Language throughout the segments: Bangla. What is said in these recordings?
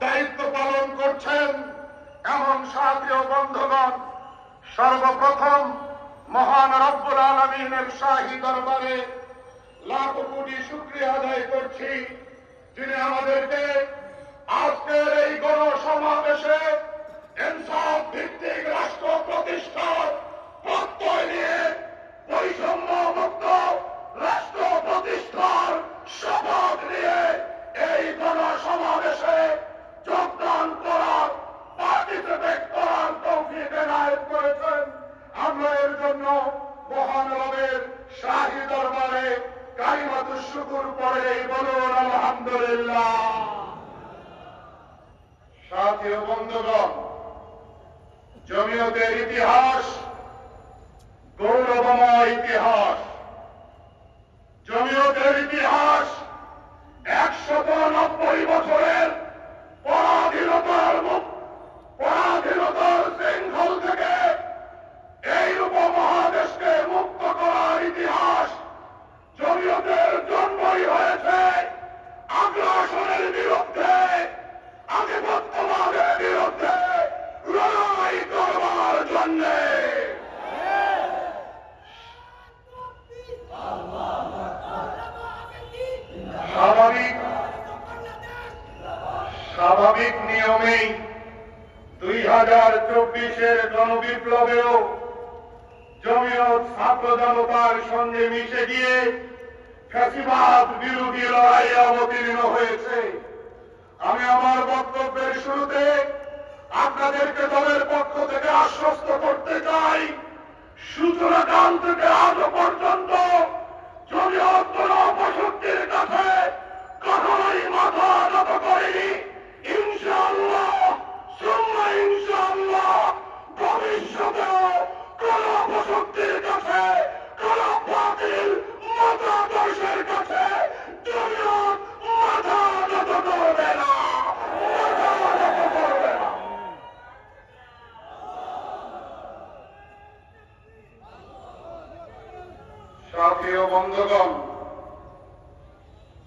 দায়িত্ব পালন করছেন এমন সাথী ও বন্ধুগণ, সর্বপ্রথম মহান রব্বুল আলামিনের শাহী দরবারে লাখ কোটি শুকরিয়া আদায় করছি, যিনি আমাদেরকে আজকের এই গণসমাবেশে ইনসাফ ভিত্তিক রাষ্ট্র প্রতিষ্ঠার প্রত্যয় নিয়ে বৈষম্য মুক্ত রাষ্ট্র প্রতিষ্ঠার শপথ নিয়ে এই গণসমাবেশে যোগদান করার, পার্টিসিপেট করার তৌফিক এনায়েত করেছেন। আমরা এর জন্য মহান রবের শাহী দরবারে কালিমাতুশ শুকর পড়ে বলুন আলহামদুলিল্লাহ। সাথী ও বন্ধুগণ, জমিয়তের ইতিহাস গৌরবময় ইতিহাস। জমিয়তের ইতিহাস 190 বছরের পরাধীনতার শৃঙ্খল থেকে এই উপমহাদেশকে মুক্ত করার ইতিহাস। জমিয়তের জন্মই হয়েছে আগ্রাসনের বিরুদ্ধে, আধিপত্যবাদের বিরুদ্ধে লড়াই করবার জন্যে। স্বাভাবিক নিয়মেই 2024-এর গণবিপ্লবেও জমিয়ত ছাত্র জনতার সঙ্গে মিশে গিয়ে ফ্যাসিবাদ বিরোধী লড়াইয়ে অবতীর্ণ হয়েছে। আমি আমার বক্তব্যের শুরুতে আপনাদেরকে দলের পক্ষ থেকে আশ্বস্ত করতে চাই, সূচনা কাল থেকে আজ পর্যন্ত জমিয়ত কোন অপশক্তির কাছে কখনোই মাথা নত করেনি। ইনশাআল্লাহ সুম্মা ইনশাআল্লাহ ভবিষ্যতেও কোন অপশক্তির কাছে, কোন বাতিল মতাদর্শের কাছে জমিয়ত মাথা নত করবে না, মাথা নত করবে না। সাথী ও বন্ধুগণ,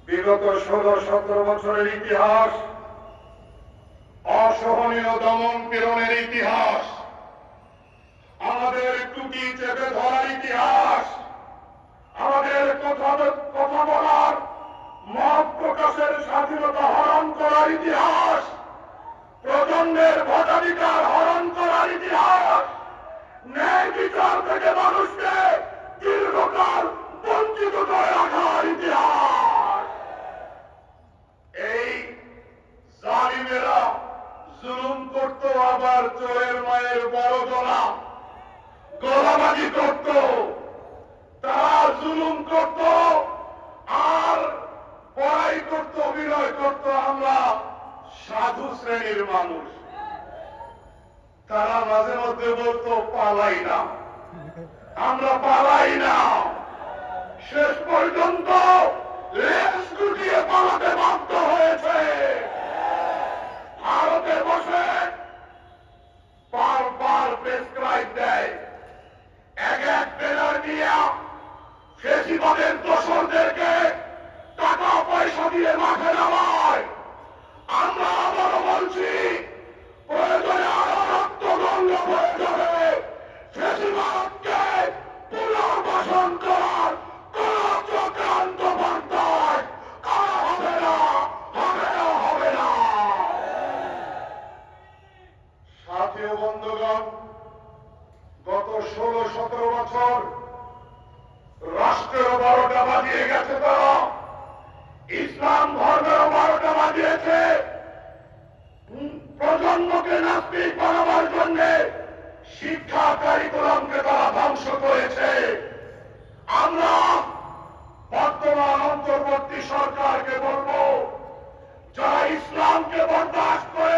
বিগত 16-17 বছরের ইতিহাস অসহনীয় দমন পীড়নের ইতিহাস, আমাদের টুটি চেপে ধরার ইতিহাস, আমাদের কথা বলার, মত প্রকাশের স্বাধীনতা হরণ করার ইতিহাস, প্রজন্মের ভোটাধিকার হরণ করার ইতিহাস, ন্যায় বিচার থেকে মানুষকে দীর্ঘকাল বঞ্চিত করে রাখার ইতিহাস। এই জালিমেরা জুলুম করত, আবার চোরের মায়ের বড় গলা গলাবাজি করত, তারা জুলুম করত আর পড়াই করত, অভিনয় করত আমরা সাধু শ্রেণীর মানুষ। তারা মাঝে মধ্যে বলতো পালাই না, আমরা পালাই না। শেষ পর্যন্ত লেজ গুটিয়ে পালাতে বাধ্য হয়েছে। ভারতে বসে বারবার প্রেসক্রাইব দেয়, এক ব্যানার নিয়ে ফেসিবাদের দোসরদেরকে টাকা পয়সা দিয়ে মাঠে নামায়। আমরা আবারও বলছি, প্রয়োজনে আরো রক্ত গঙ্গা হয়ে যাবে। ফেসিবাদকে পুনর্বাসন করার কোন চক্রান্ত বার্তায় করা হবে না, হবে না, হবে না। সাথী ও বন্ধুগণ, গত 16-17 বছর রাষ্ট্রের 12টা বাজিয়ে গেছে, তারা ইসলাম ধর্মেরও 12টা বাজিয়েছে। প্রজন্মকে নাস্তিক বানাবার জন্য শিক্ষা কারিকুলামকে তারা ধ্বংস করেছে। আমরা বর্তমান অন্তর্বর্তী সরকারকে বলবো, যারা ইসলামকে বরদাস্ত করে